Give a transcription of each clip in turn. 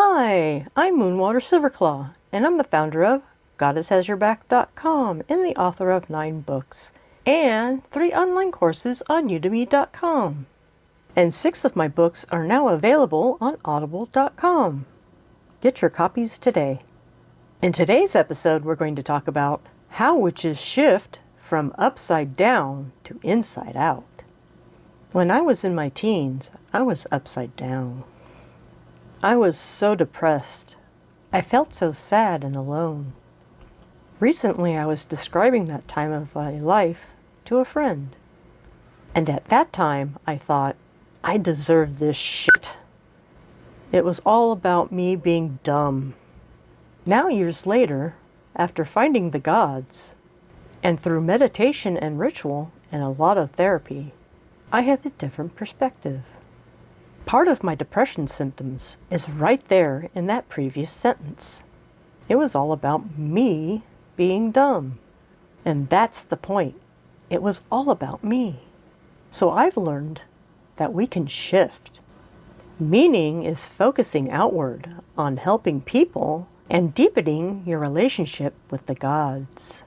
Hi, I'm Moonwater Silverclaw, and I'm the founder of GoddessHasYourBack.com and the author of 9 books and 3 online courses on Udemy.com. And 6 of my books are now available on Audible.com. Get your copies today. In today's episode, we're going to talk about how witches shift from upside down to inside out. When I was in my teens, I was upside down. I was so depressed. I felt so sad and alone. Recently, I was describing that time of my life to a friend. And at that time, I thought, I deserved this shit. It was all about me being dumb. Now, years later, after finding the gods, and through meditation and ritual and a lot of therapy, I have a different perspective. Part of my depression symptoms is right there in that previous sentence. It was all about me being dumb. And that's the point. It was all about me. So I've learned that we can shift. Meaning is focusing outward on helping people and deepening your relationship with the gods.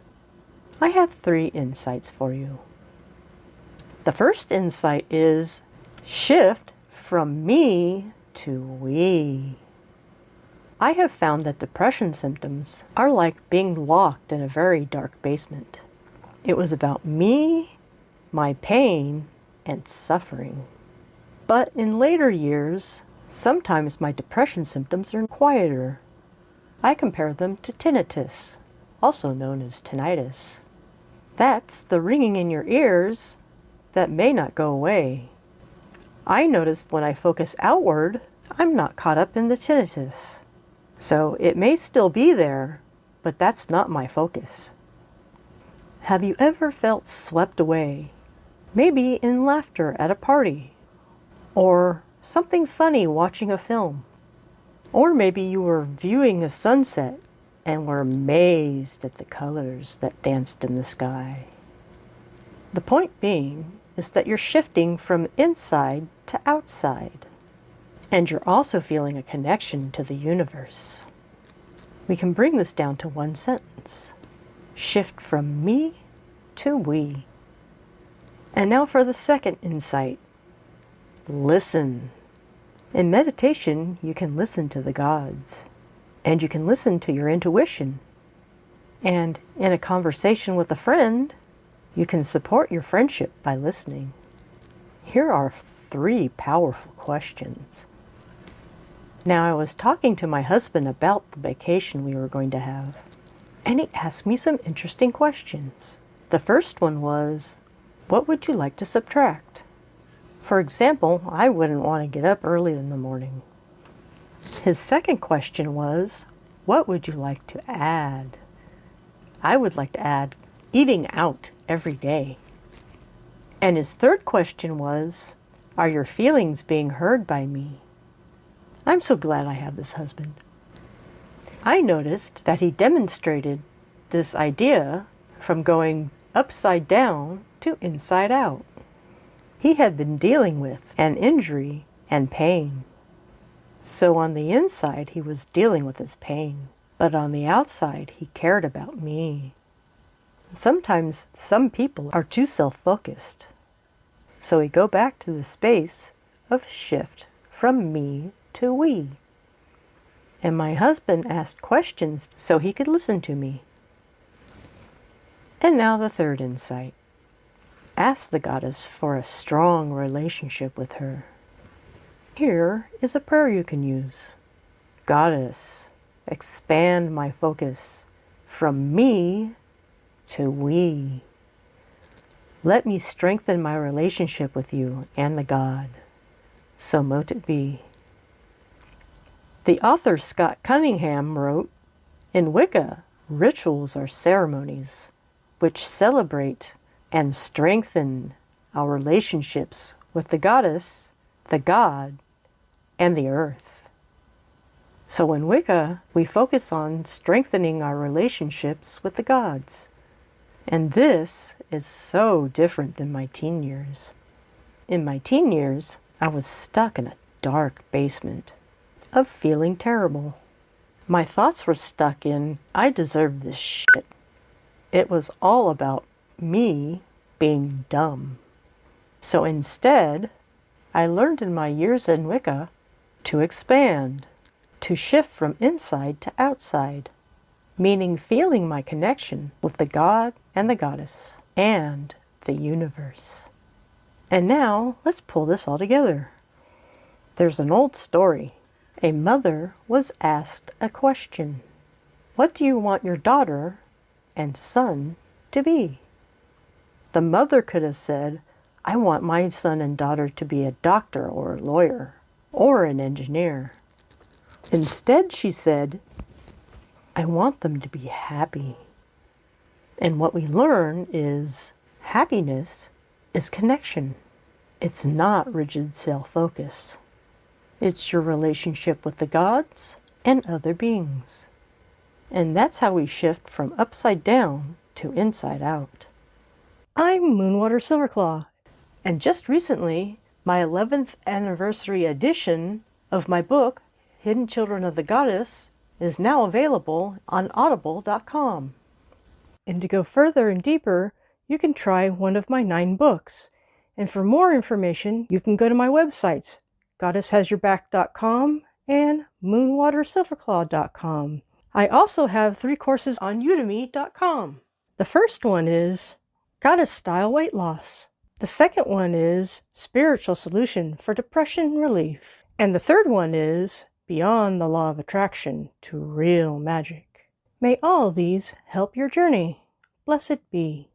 I have 3 insights for you. The first insight is shift from me to we. I have found that depression symptoms are like being locked in a very dark basement. It was about me, my pain, and suffering. But in later years, sometimes my depression symptoms are quieter. I compare them to tinnitus, also known as tinnitus. That's the ringing in your ears that may not go away. I noticed when I focus outward, I'm not caught up in the tinnitus. So it may still be there, but that's not my focus. Have you ever felt swept away? Maybe in laughter at a party, or something funny watching a film. Or maybe you were viewing a sunset and were amazed at the colors that danced in the sky. The point being is that you're shifting from inside to outside. And you're also feeling a connection to the universe. We can bring this down to one sentence. Shift from me to we. And now for the second insight. Listen. In meditation, you can listen to the gods. And you can listen to your intuition. And in a conversation with a friend, you can support your friendship by listening. Here are 3 powerful questions. Now, I was talking to my husband about the vacation we were going to have, and he asked me some interesting questions. The first one was, what would you like to subtract? For example, I wouldn't want to get up early in the morning. His second question was, what would you like to add? I would like to add eating out every day. And his third question was, are your feelings being heard by me? I'm so glad I have this husband. I noticed that he demonstrated this idea from going upside down to inside out. He had been dealing with an injury and pain. So on the inside, he was dealing with his pain. But on the outside, he cared about me. Sometimes some people are too self-focused. So we go back to the space of shift from me to we. And my husband asked questions so he could listen to me. And now the third insight. Ask the goddess for a strong relationship with her. Here is a prayer you can use. Goddess, expand my focus from me to we. Let me strengthen my relationship with you and the God. So mote it be. The author Scott Cunningham wrote, in Wicca, rituals are ceremonies which celebrate and strengthen our relationships with the goddess, the god, and the earth. So in Wicca, we focus on strengthening our relationships with the gods. And this is so different than my teen years. In my teen years, I was stuck in a dark basement. of feeling terrible. My thoughts were stuck in, I deserve this shit. It was all about me being dumb. So instead, I learned in my years in Wicca to expand, to shift from inside to outside, meaning feeling my connection with the God and the Goddess and the universe. And now, let's pull this all together. There's an old story. A mother was asked a question. What do you want your daughter and son to be? The mother could have said, I want my son and daughter to be a doctor or a lawyer or an engineer. Instead, she said, I want them to be happy. And what we learn is happiness is connection. It's not rigid self-focus. It's your relationship with the gods and other beings. And that's how we shift from upside down to inside out. I'm Moonwater Silverclaw, and just recently, my 11th anniversary edition of my book, Hidden Children of the Goddess, is now available on audible.com. And to go further and deeper, you can try one of my 9 books. And for more information, you can go to my websites, goddesshasyourback.com and moonwatersilverclaw.com. I also have 3 courses on udemy.com. The first one is Goddess Style Weight Loss. The second one is Spiritual Solution for Depression Relief. And the third one is Beyond the Law of Attraction to Real Magic. May all these help your journey. Blessed be.